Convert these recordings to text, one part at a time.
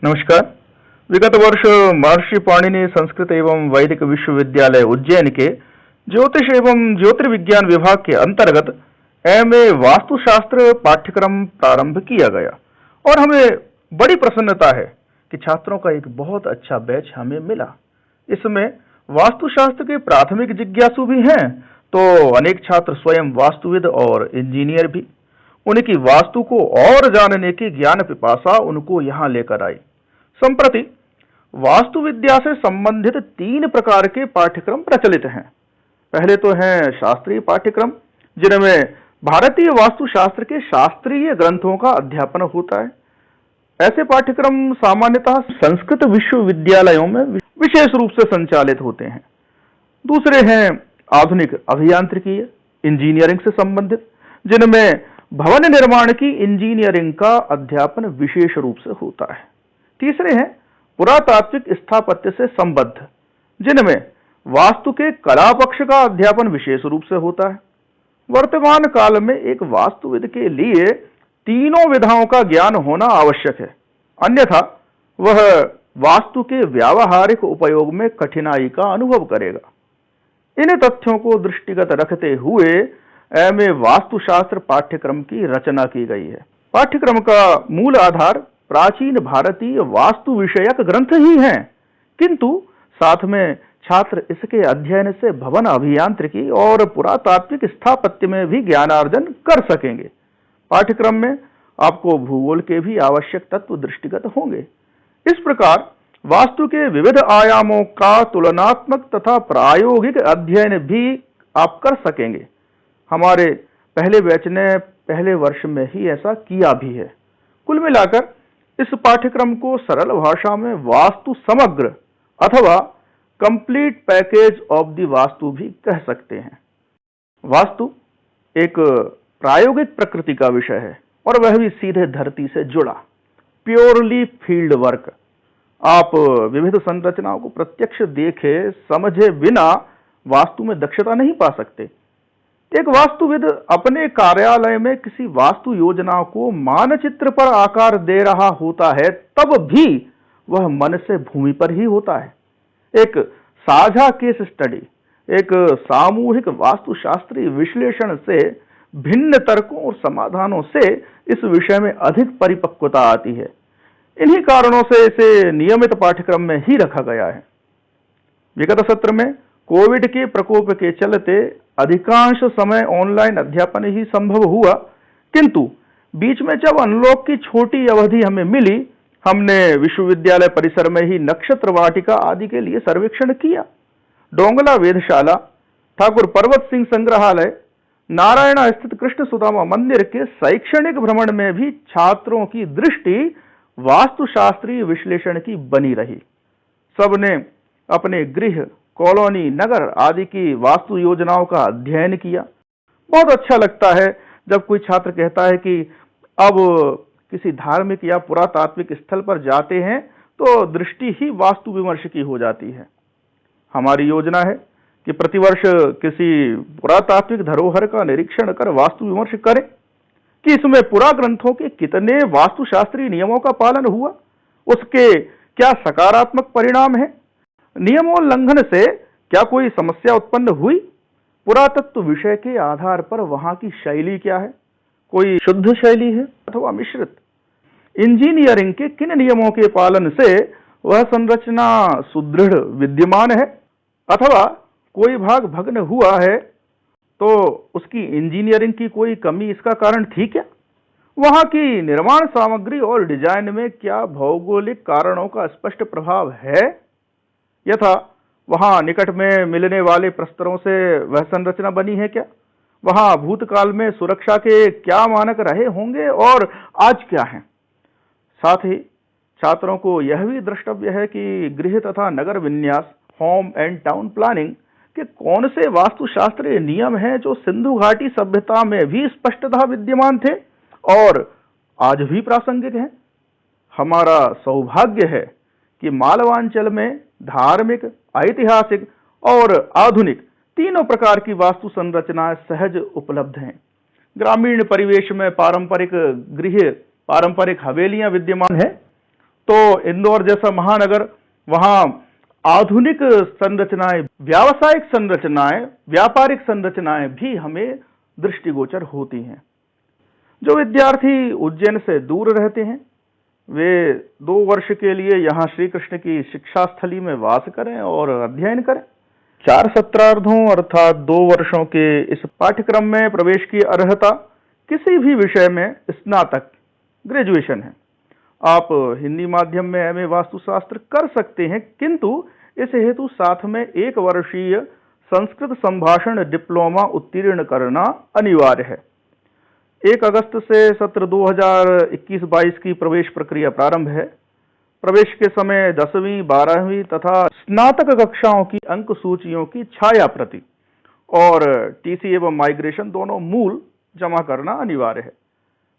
नमस्कार। विगत वर्ष महर्षि पाणिनि संस्कृत एवं वैदिक विश्वविद्यालय उज्जैन के ज्योतिष एवं ज्योतिर्विज्ञान विभाग के अंतर्गत एमए वास्तुशास्त्र पाठ्यक्रम प्रारंभ किया गया और हमें बड़ी प्रसन्नता है कि छात्रों का एक बहुत अच्छा बैच हमें मिला। इसमें वास्तुशास्त्र के प्राथमिक जिज्ञासु भी हैं, तो अनेक छात्र स्वयं वास्तुविद और इंजीनियर भी। उनकी वास्तु को और जानने की ज्ञान पिपासा उनको यहाँ लेकर आई। संप्रति वास्तु विद्या से संबंधित 3 प्रकार के पाठ्यक्रम प्रचलित हैं। पहले तो हैं शास्त्रीय पाठ्यक्रम, जिनमें भारतीय वास्तुशास्त्र के शास्त्रीय ग्रंथों का अध्यापन होता है। ऐसे पाठ्यक्रम सामान्यतः संस्कृत विश्वविद्यालयों में विशेष रूप से संचालित होते हैं। दूसरे हैं आधुनिक अभियांत्रिकी इंजीनियरिंग से संबंधित, जिनमें भवन निर्माण की इंजीनियरिंग का अध्यापन विशेष रूप से होता है। तीसरे हैं पुरातात्विक स्थापत्य से संबद्ध, जिनमें वास्तु के कला पक्ष का अध्यापन विशेष रूप से होता है। वर्तमान काल में एक वास्तुविद के लिए तीनों विधाओं का ज्ञान होना आवश्यक है, अन्यथा वह वास्तु के व्यावहारिक उपयोग में कठिनाई का अनुभव करेगा। इन तथ्यों को दृष्टिगत रखते हुए एमए वास्तुशास्त्र पाठ्यक्रम की रचना की गई है। पाठ्यक्रम का मूल आधार प्राचीन भारतीय वास्तु विषयक ग्रंथ ही हैं, किंतु साथ में छात्र इसके अध्ययन से भवन अभियांत्रिकी और पुरातात्विक स्थापत्य में भी ज्ञानार्जन कर सकेंगे। पाठ्यक्रम में आपको भूगोल के भी आवश्यक तत्व दृष्टिगत होंगे। इस प्रकार वास्तु के विविध आयामों का तुलनात्मक तथा प्रायोगिक अध्ययन भी आप कर सकेंगे। हमारे पहले बैच ने पहले वर्ष में ही ऐसा किया भी है। कुल मिलाकर इस पाठ्यक्रम को सरल भाषा में वास्तु समग्र अथवा complete package of the vastu भी कह सकते हैं। वास्तु एक प्रायोगिक प्रकृति का विषय है और वह भी सीधे धरती से जुड़ा, प्योरली फील्ड वर्क। आप विविध संरचनाओं को प्रत्यक्ष देखे समझे बिना वास्तु में दक्षता नहीं पा सकते। एक वास्तुविद अपने कार्यालय में किसी वास्तु योजना को मानचित्र पर आकार दे रहा होता है, तब भी वह मन से भूमि पर ही होता है। एक साझा केस स्टडी, एक सामूहिक वास्तुशास्त्रीय विश्लेषण से भिन्न तर्कों और समाधानों से इस विषय में अधिक परिपक्वता आती है। इन्हीं कारणों से इसे नियमित पाठ्यक्रम में ही रखा गया है। विगत सत्र में कोविड के प्रकोप के चलते अधिकांश समय ऑनलाइन अध्यापन ही संभव हुआ, किंतु बीच में जब अनलॉक की छोटी अवधि हमें मिली, हमने विश्वविद्यालय परिसर में ही नक्षत्र वाटिका आदि के लिए सर्वेक्षण किया। डोंगला वेधशाला, ठाकुर पर्वत सिंह संग्रहालय, नारायणा स्थित कृष्ण सुदामा मंदिर के शैक्षणिक भ्रमण में भी छात्रों की दृष्टि वास्तुशास्त्रीय विश्लेषण की बनी रही। सबने अपने गृह, कॉलोनी, नगर आदि की वास्तु योजनाओं का अध्ययन किया। बहुत अच्छा लगता है जब कोई छात्र कहता है कि अब किसी धार्मिक या पुरातात्विक स्थल पर जाते हैं तो दृष्टि ही वास्तु विमर्श की हो जाती है। हमारी योजना है कि प्रतिवर्ष किसी पुरातात्विक धरोहर का निरीक्षण कर वास्तु विमर्श करें कि इसमें पुरा ग्रंथों के कितने वास्तुशास्त्रीय नियमों का पालन हुआ, उसके क्या सकारात्मक परिणाम है, नियमोल्लंघन से क्या कोई समस्या उत्पन्न हुई, पुरातत्व विषय के आधार पर वहां की शैली क्या है, कोई शुद्ध शैली है अथवा मिश्रित, इंजीनियरिंग के किन नियमों के पालन से वह संरचना सुदृढ़ विद्यमान है अथवा कोई भाग भग्न हुआ है तो उसकी इंजीनियरिंग की कोई कमी इसका कारण थी क्या, वहां की निर्माण सामग्री और डिजाइन में क्या भौगोलिक कारणों का स्पष्ट प्रभाव है, यथा वहां निकट में मिलने वाले प्रस्तरों से वह संरचना बनी है क्या, वहां भूतकाल में सुरक्षा के क्या मानक रहे होंगे और आज क्या हैं। साथ ही छात्रों को यह भी द्रष्टव्य है कि गृह तथा नगर विन्यास, होम एंड टाउन प्लानिंग के कौन से वास्तुशास्त्रीय नियम हैं जो सिंधु घाटी सभ्यता में भी स्पष्टतः विद्यमान थे और आज भी प्रासंगिक हैं। हमारा सौभाग्य है कि मालवांचल में धार्मिक, ऐतिहासिक और आधुनिक तीनों प्रकार की वास्तु संरचनाएं सहज उपलब्ध हैं। ग्रामीण परिवेश में पारंपरिक गृह, पारंपरिक हवेलियां विद्यमान है तो इंदौर जैसा महानगर, वहां आधुनिक संरचनाएं, व्यावसायिक संरचनाएं, व्यापारिक संरचनाएं भी हमें दृष्टिगोचर होती हैं। जो विद्यार्थी उज्जैन से दूर रहते हैं वे 2 वर्ष के लिए यहाँ श्री कृष्ण की शिक्षा स्थली में वास करें और अध्ययन करें। 4 सत्रार्धों अर्थात 2 वर्षों के इस पाठ्यक्रम में प्रवेश की अर्हता किसी भी विषय में स्नातक, ग्रेजुएशन है। आप हिंदी माध्यम में एमए वास्तुशास्त्र कर सकते हैं, किंतु इस हेतु साथ में 1 वर्षीय संस्कृत संभाषण डिप्लोमा उत्तीर्ण करना अनिवार्य है। 1 अगस्त से सत्र 2021-22 की प्रवेश प्रक्रिया प्रारंभ है। प्रवेश के समय 10वीं, 12वीं तथा स्नातक कक्षाओं की अंक सूचियों की छाया प्रति और टीसी एवं माइग्रेशन दोनों मूल जमा करना अनिवार्य है।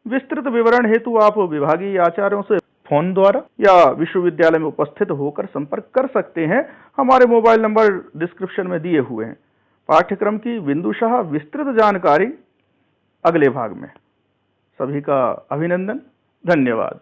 विस्तृत विवरण हेतु आप विभागीय आचार्यों से फोन द्वारा या विश्वविद्यालय में उपस्थित होकर संपर्क कर सकते हैं। हमारे मोबाइल नंबर डिस्क्रिप्शन में दिए हुए हैं। पाठ्यक्रम की बिंदुशः विस्तृत जानकारी अगले भाग में। सभी का अभिनंदन, धन्यवाद।